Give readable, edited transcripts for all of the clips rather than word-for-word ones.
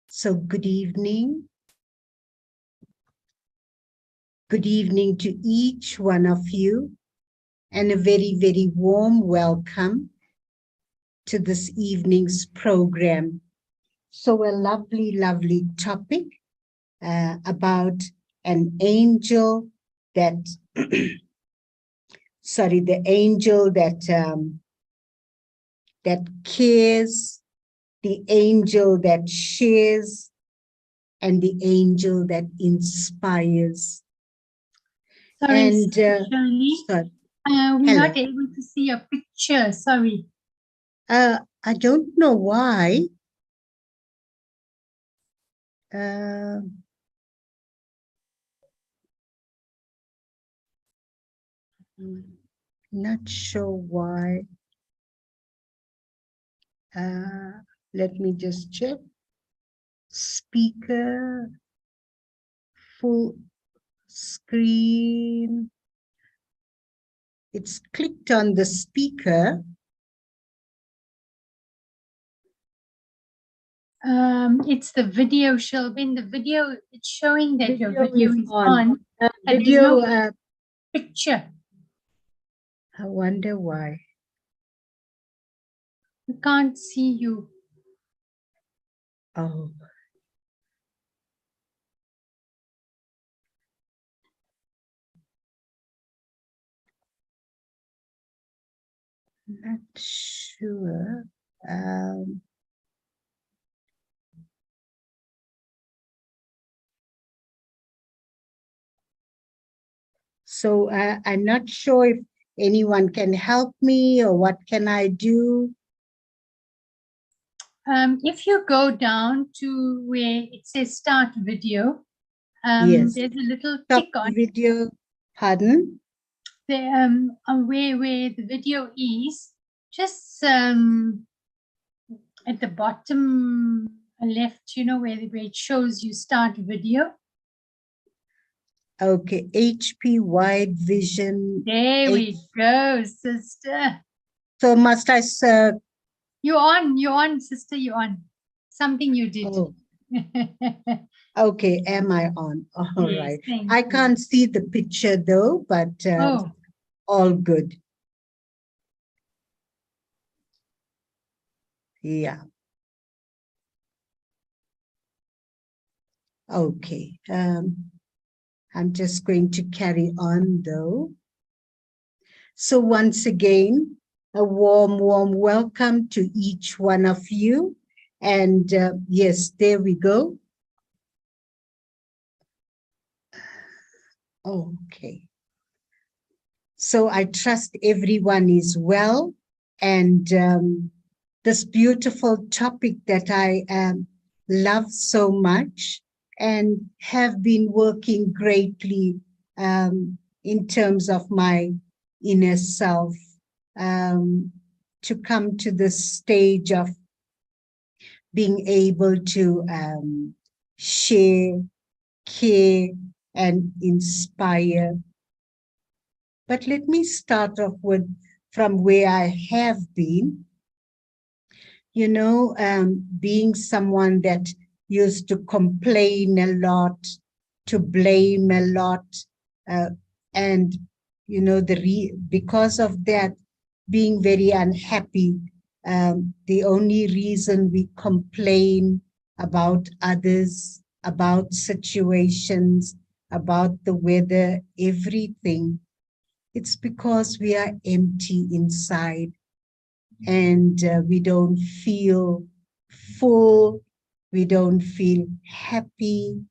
So good evening. Good evening to each one of you, and a very, very warm welcome to this evening's program. So a lovely, lovely topic about an angel that, sorry, the angel that cares, the angel that shares, and the angel that inspires. Sorry, And Shirley, sorry, we're hello. not able to see a picture. Sorry. I don't know why. Not sure why. Let me just check. Speaker, full screen. It's clicked on the speaker. It's the video, Shirley. In the video, it's showing that your video is on. And Video, there's no picture. I wonder why. We can't see you. Oh. Not sure. So I'm not sure if anyone can help me or what can I do. If you go down to where it says start video, Yes. there's a little Stop tick on video. Pardon? the, where the video is, just at the bottom left, you know, where it shows you start video. Okay, HP wide vision. There we go, sister. So must I You're on, sister, you're on. Something you did. Oh. Okay, am I on? All Yes, right. thank I you. can't see the picture though, but all good. Yeah. Okay. I'm just going to carry on though. So once again, a warm, warm welcome to each one of you. And yes, there we go. Okay. So I trust everyone is well. And this beautiful topic that I love so much and have been working greatly in terms of my inner self to come to this stage of being able to share, care, and inspire. But let me start off with from where I have been. You know, being someone that used to complain a lot, to blame a lot, and, you know, because of that, being very unhappy, the only reason we complain about others, about situations, about the weather, everything, it's because we are empty inside and we don't feel full, we don't feel happy,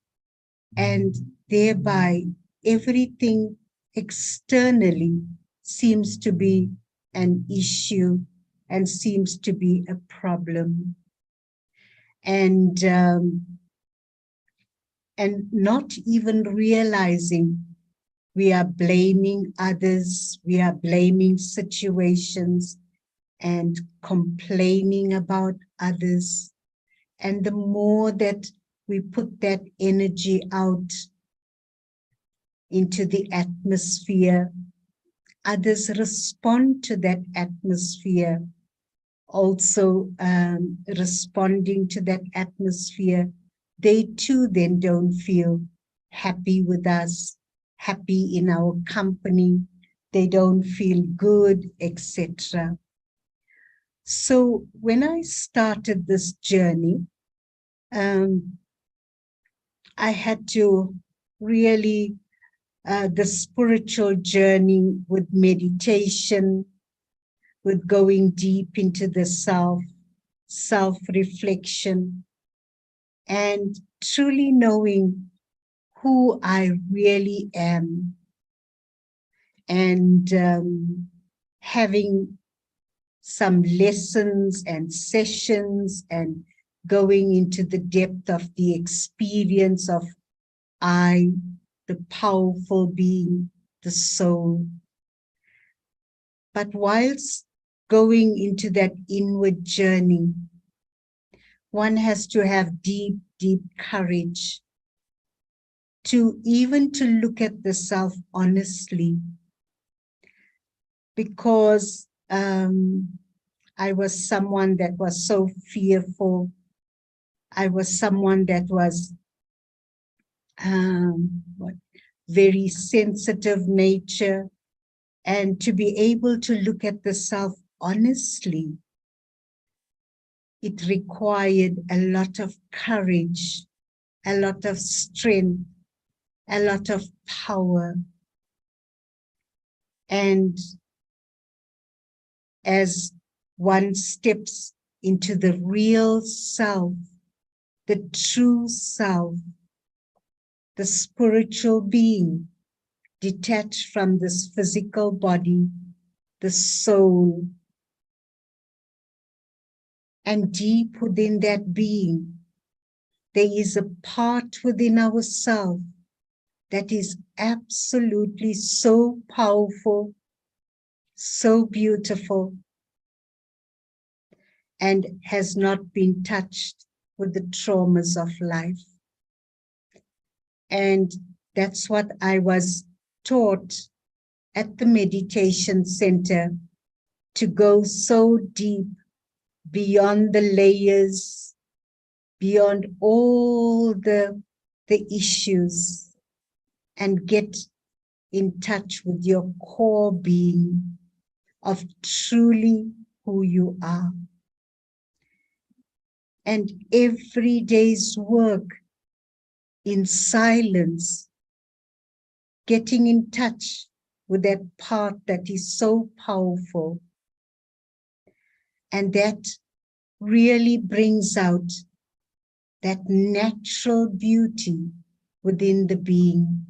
and thereby everything externally seems to be an issue and seems to be a problem. And not even realizing we are blaming others, we are blaming situations and complaining about others. And the more that we put that energy out into the atmosphere, others respond to that atmosphere, also responding to that atmosphere they too then don't feel happy with us, happy in our company. They don't feel good, etc. So when I started this journey, I had to really, the spiritual journey with meditation, with going deep into the self-reflection, and truly knowing who I really am, and having some lessons and sessions and going into the depth of the experience of I, the powerful being, the soul. But whilst going into that inward journey, one has to have deep, deep courage to even to look at the self honestly, because I was someone that was so fearful. I was someone that was very sensitive nature, and to be able to look at the self honestly, it required a lot of courage, a lot of strength, a lot of power. And as one steps into the real self, the true self, the spiritual being, detached from this physical body, the soul, and deep within that being, there is a part within ourselves that is absolutely so powerful, so beautiful, and has not been touched with the traumas of life. And that's what I was taught at the meditation center, to go so deep beyond the layers, beyond all the issues, and get in touch with your core being of truly who you are. And every day's work in silence, getting in touch with that part that is so powerful, and that really brings out that natural beauty within the being,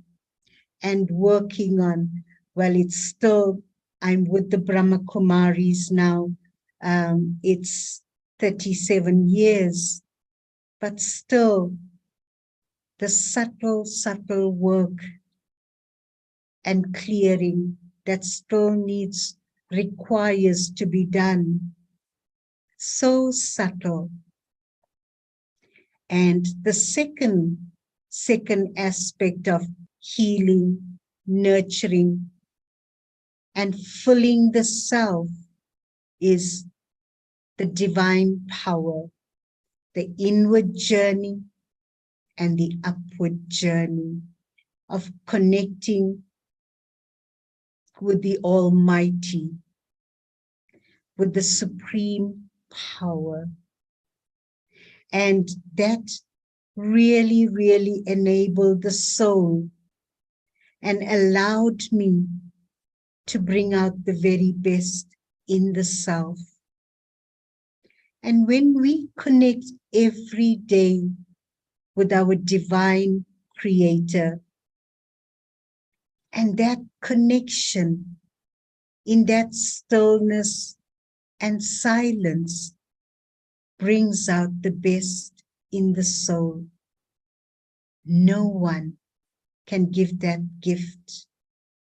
and working on, well, it's still, I'm with the Brahma Kumaris now, it's 37 years, but still the subtle work and clearing that still requires to be done. So subtle. And the second aspect of healing, nurturing, and filling the self is the divine power, the inward journey and the upward journey of connecting with the Almighty, with the supreme power. And that really, really enabled the soul and allowed me to bring out the very best in the self. And when we connect every day with our divine creator, and that connection in that stillness and silence brings out the best in the soul, no one can give that gift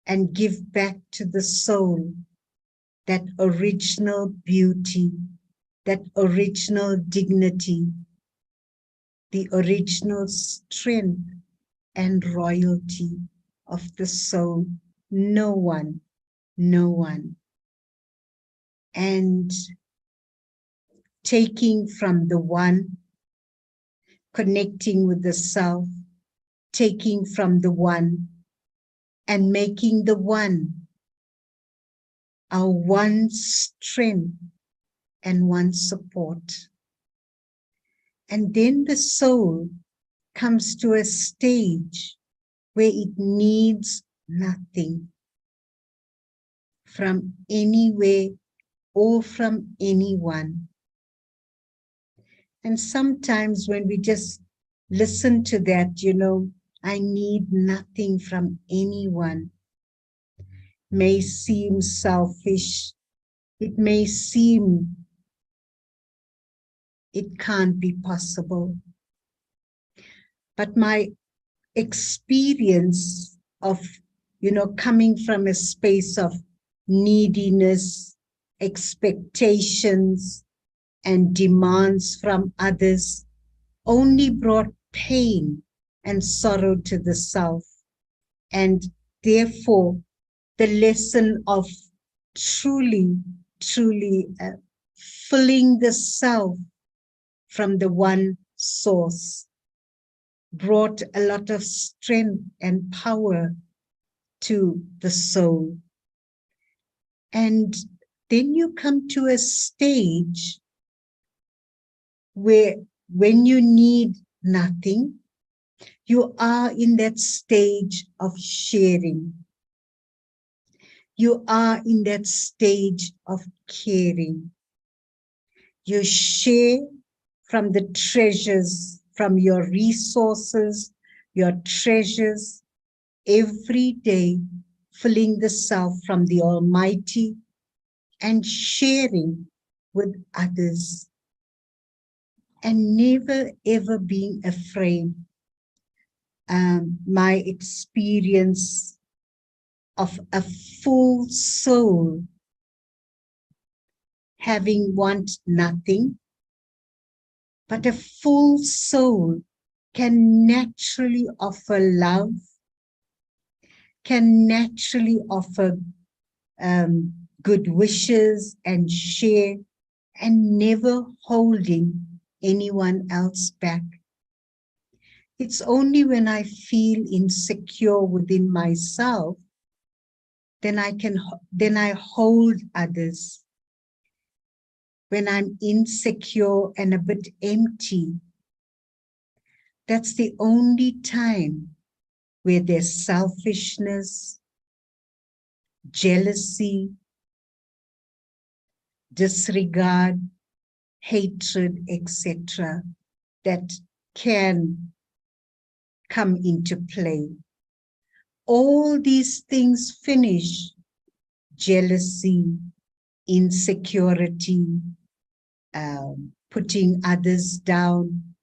and give back to the soul that original beauty, that original dignity, the original strength and royalty of the soul. No one, no one. And taking from the one, connecting with the self, taking from the one, and making the one our one strength and one support. And then the soul comes to a stage where it needs nothing from anywhere or from anyone. And sometimes when we just listen to that, I need nothing from anyone, may seem selfish. It may seem it can't be possible. But my experience of, coming from a space of neediness, expectations, and demands from others only brought pain and sorrow to the self. And therefore, the lesson of truly filling the self from the one source brought a lot of strength and power to the soul. And then you come to a stage where when you need nothing, you are in that stage of sharing. You are in that stage of caring. You share from the treasures, from your resources, your treasures, every day, filling the self from the Almighty and sharing with others, and never ever being afraid. My experience of a full soul having want nothing, but a full soul can naturally offer love, can naturally offer good wishes and share, and never holding anyone else back. It's only when I feel insecure within myself, then I hold others. When I'm insecure and a bit empty, that's the only time where there's selfishness, jealousy, disregard, hatred, etc., that can come into play. All these things finish: jealousy, insecurity, putting others down,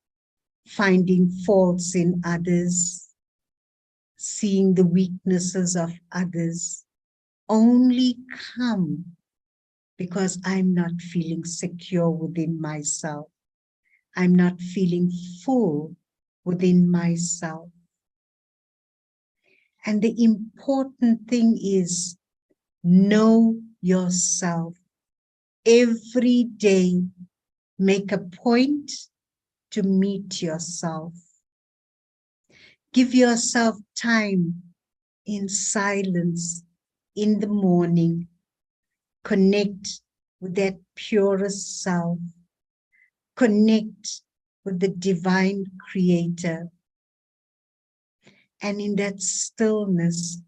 finding faults in others, seeing the weaknesses of others, only come because I'm not feeling secure within myself. I'm not feeling full within myself. And the important thing is, know yourself. Every day, make a point to meet yourself. Give yourself time in silence in the morning. Connect with that purest self. Connect with the divine creator. And in that stillness,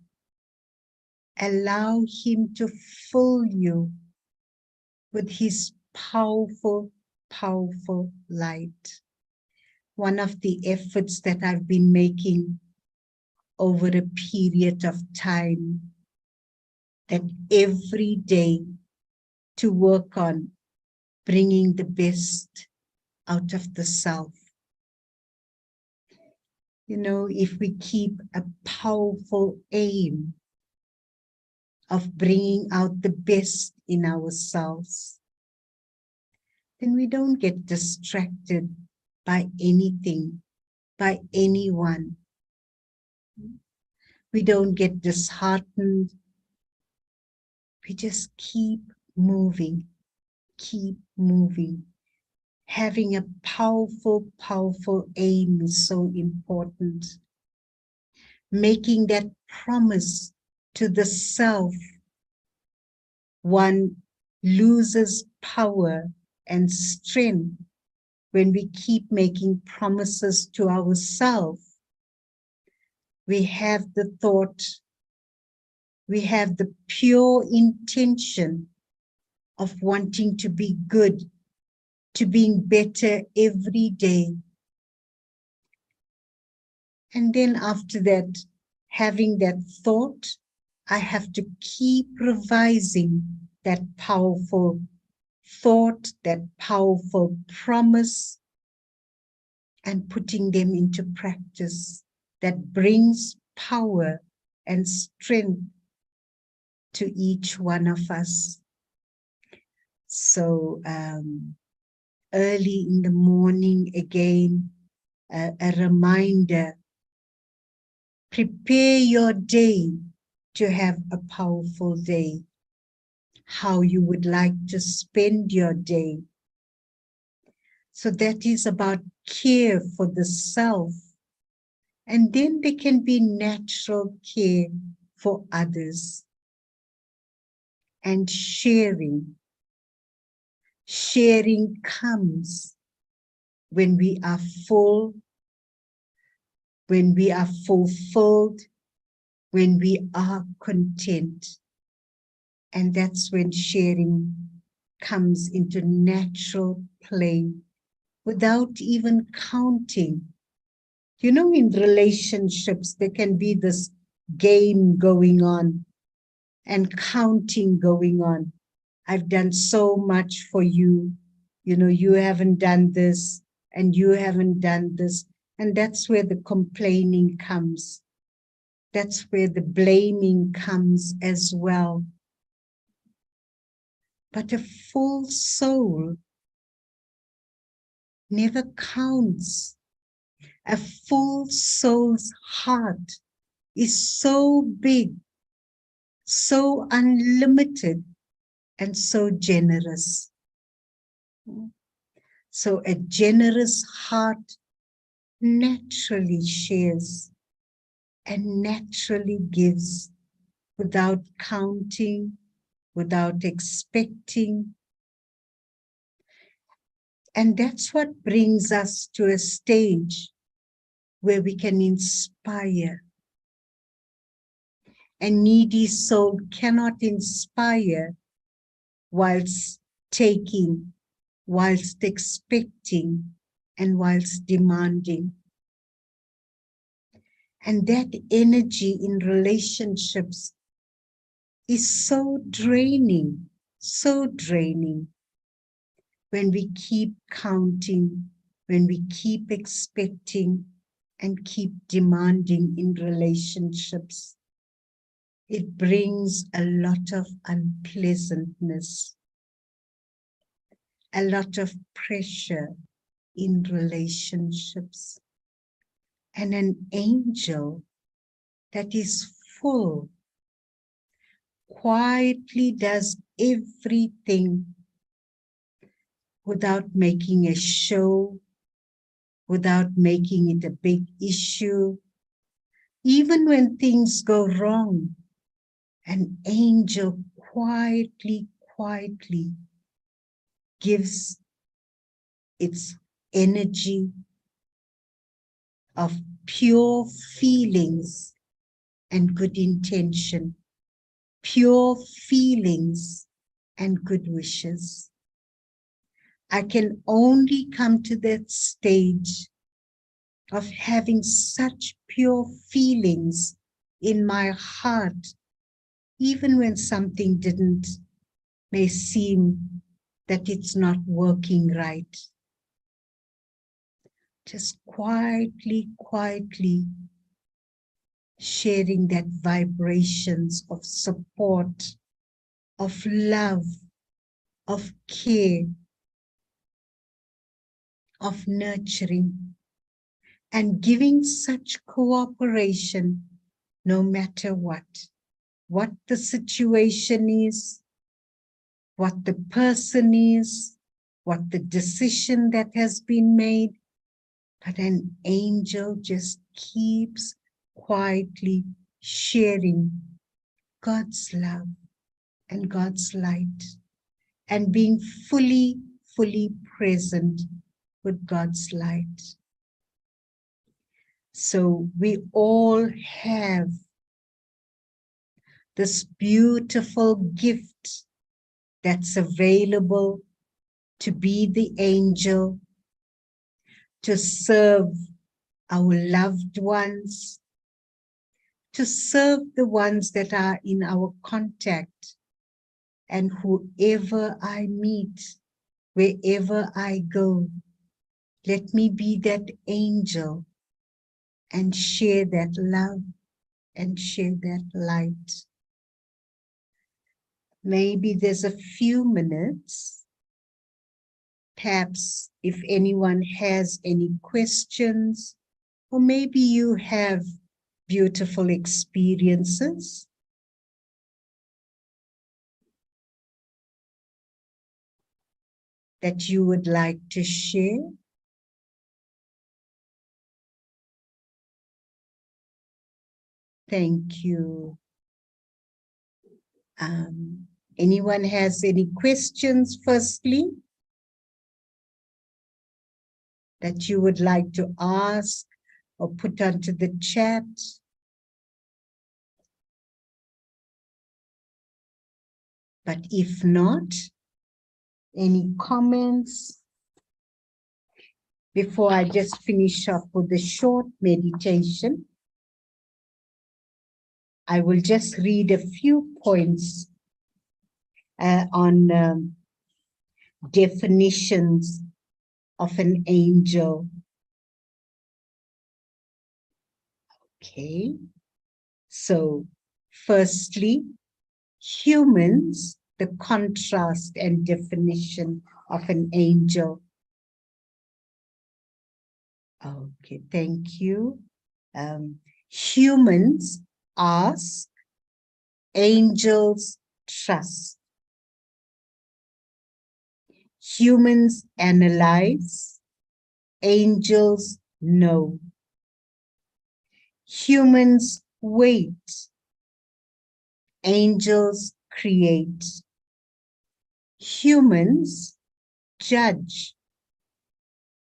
allow him to fill you with his powerful, powerful light. One of the efforts that I've been making over a period of time, that every day to work on bringing the best out of the self. If we keep a powerful aim of bringing out the best in ourselves, then we don't get distracted by anything, by anyone. We don't get disheartened. We just keep moving, Having a powerful, powerful aim is so important. Making that promise to the self, one loses power and strength when we keep making promises to ourselves. We have the thought, we have the pure intention of wanting to be good, to being better every day. And then after that, having that thought, I have to keep revising that powerful thought, that powerful promise, and putting them into practice that brings power and strength to each one of us. So early in the morning, again, a reminder, prepare your day to have a powerful day, how you would like to spend your day. So that is about care for the self. And then there can be natural care for others. And sharing. Sharing comes when we are full, when we are fulfilled, when we are content. And that's when sharing comes into natural play without even counting. You know, in relationships, there can be this game going on and counting going on. I've done so much for you. You know, you haven't done this and you haven't done this. And that's where the complaining comes. That's where the blaming comes as well. But a full soul never counts. A full soul's heart is so big, so unlimited, and so generous. So a generous heart naturally shares and naturally gives without counting, without expecting. And that's what brings us to a stage where we can inspire. A needy soul cannot inspire whilst taking, whilst expecting, and whilst demanding. And that energy in relationships is so draining when we keep counting, when we keep expecting and keep demanding in relationships. It brings a lot of unpleasantness, a lot of pressure in relationships. And an angel that is full quietly does everything without making a show, without making it a big issue. Even when things go wrong, an angel quietly gives its energy of pure feelings and good intention, pure feelings and good wishes. I can only come to that stage of having such pure feelings in my heart, even when something may seem that it's not working right. Just quietly sharing that vibrations of support, of love, of care, of nurturing, and giving such cooperation no matter what the situation is, what the person is, what the decision that has been made, but an angel just keeps quietly sharing God's love and God's light and being fully present with God's light. So we all have this beautiful gift that's available to be the angel, to serve our loved ones, to serve the ones that are in our contact, and whoever I meet, wherever I go, let me be that angel and share that love and share that light. Maybe there's a few minutes, perhaps if anyone has any questions, or maybe you have beautiful experiences that you would like to share. Thank you. Anyone has any questions, firstly, that you would like to ask or put onto the chat? But if not, any comments? Before I just finish up with a short meditation, I will just read a few points on definitions of an angel. Okay, so firstly, humans, the contrast and definition of an angel. Okay, thank you. Humans ask, angels trust. Humans analyze, angels know. Humans wait, angels create. Humans judge,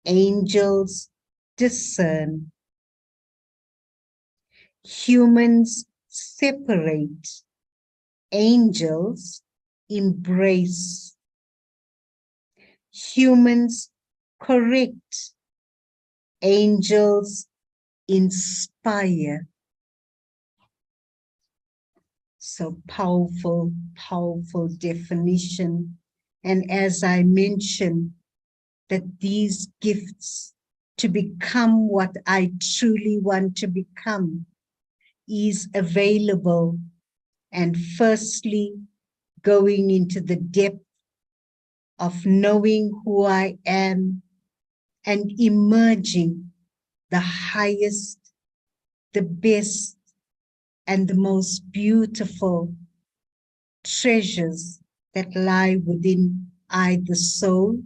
angels discern. Humans separate, angels embrace. Humans correct, angels inspire. So powerful, powerful definition. And as I mentioned, that these gifts to become what I truly want to become is available. And firstly, going into the depth of knowing who I am and emerging the highest, the best, and the most beautiful treasures that lie within I, the soul,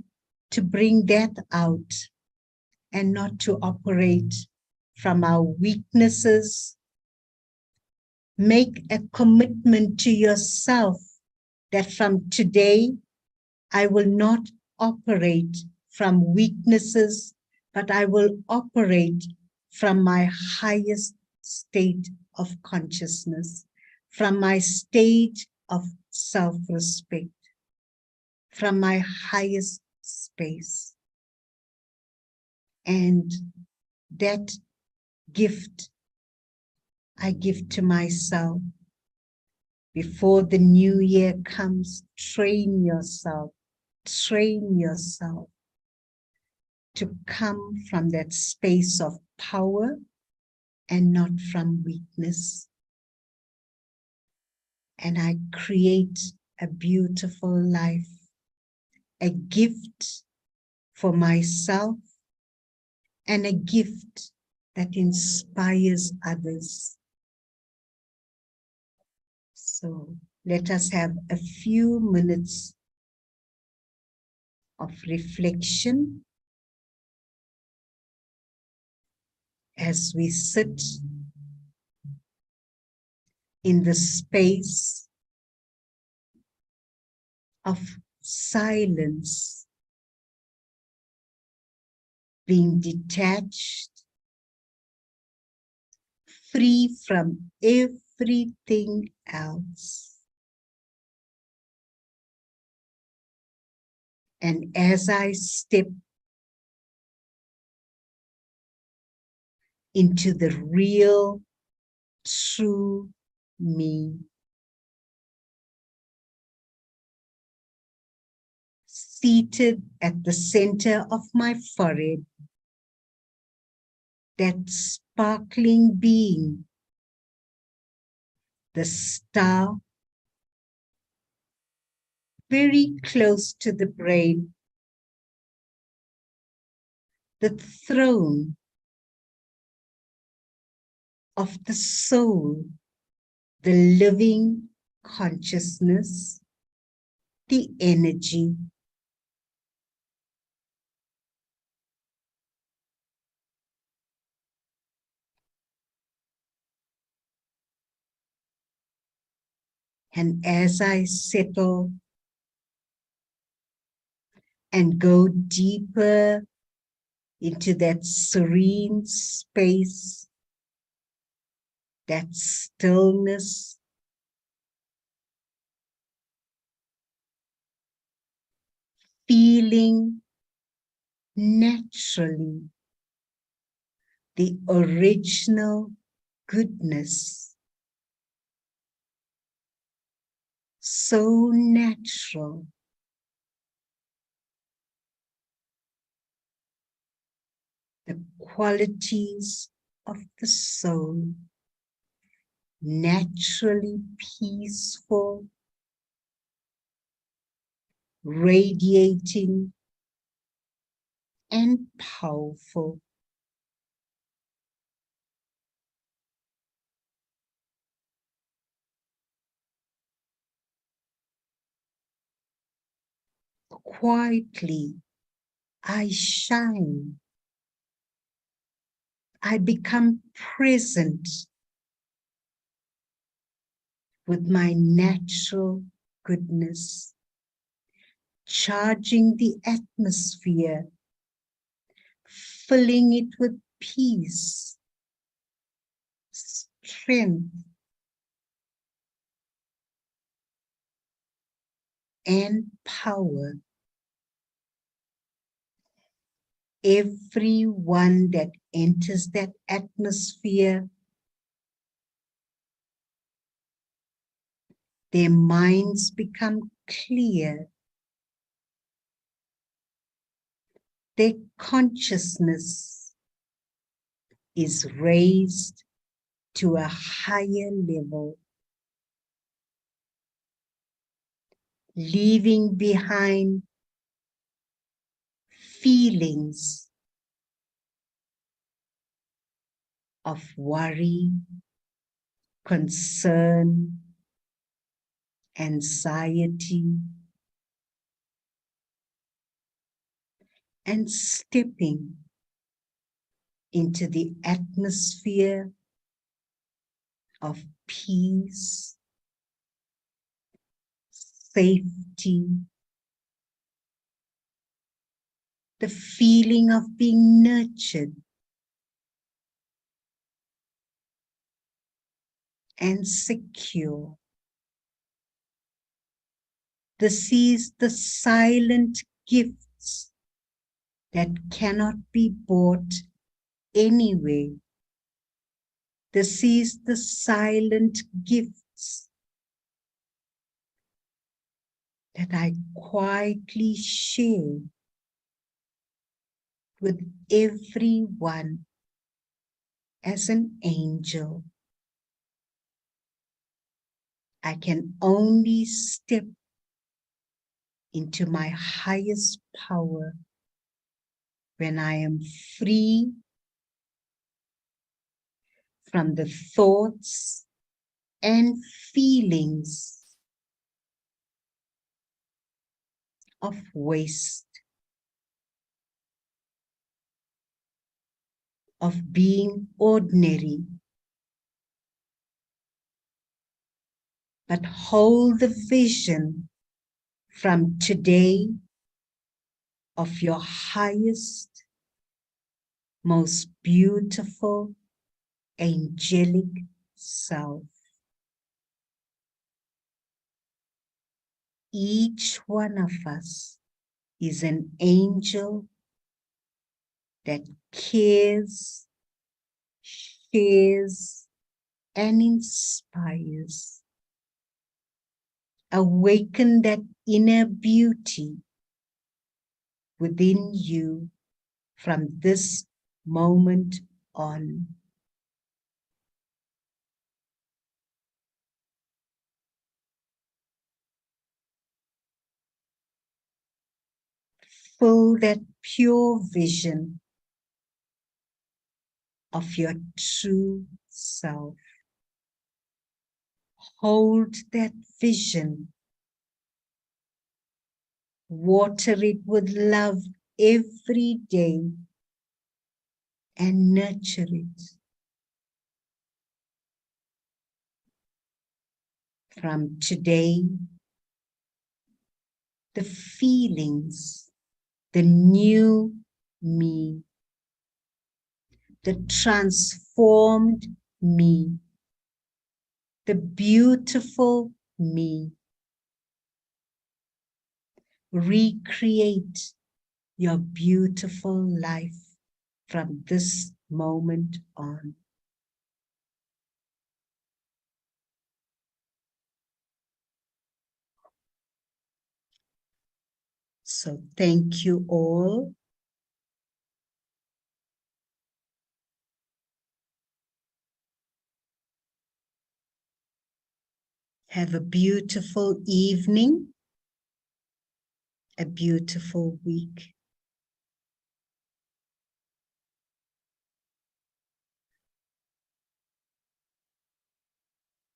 to bring that out and not to operate from our weaknesses. Make a commitment to yourself that from today, I will not operate from weaknesses, but I will operate from my highest state of consciousness, from my state of self-respect, from my highest space. And that gift I give to myself. Before the new year comes, train yourself to come from that space of power and not from weakness. And I create a beautiful life, a gift for myself and a gift that inspires others. So let us have a few minutes of reflection as we sit in the space of silence, being detached, free from everything else. And as I step into the real, true me, seated at the center of my forehead, that sparkling being, the star, very close to the brain, the throne of the soul, the living consciousness, the energy. And as I settle and go deeper into that serene space, that stillness, feeling naturally the original goodness, so natural, the qualities of the soul, naturally peaceful, radiating and powerful. Quietly, I shine. I become present with my natural goodness, charging the atmosphere, filling it with peace, strength, and power. Everyone that enters that atmosphere, their minds become clear, their consciousness is raised to a higher level, leaving behind feelings of worry, concern, anxiety, and stepping into the atmosphere of peace, safety, the feeling of being nurtured and secure. This is the silent gifts that cannot be bought anyway. This is the silent gifts that I quietly share with everyone as an angel. I can only step into my highest power when I am free from the thoughts and feelings of waste. of being ordinary, but hold the vision from today of your highest, most beautiful, angelic self. Each one of us is an angel that cares, shares, and inspires. Awaken that inner beauty within you from this moment on. Fill that pure vision of your true self. Hold that vision. Water it with love every day and nurture it. From today, the feelings, the new me, the transformed me, the beautiful me. Recreate your beautiful life from this moment on. So thank you all. Have a beautiful evening, a beautiful week.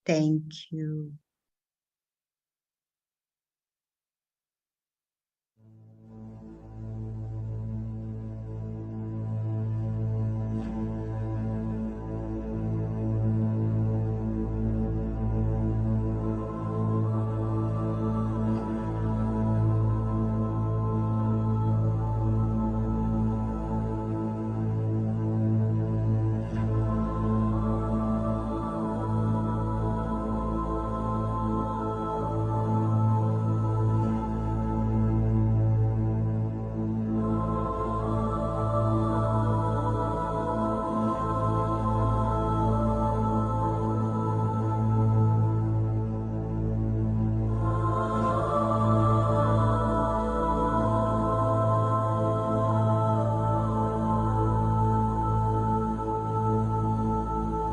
Thank you.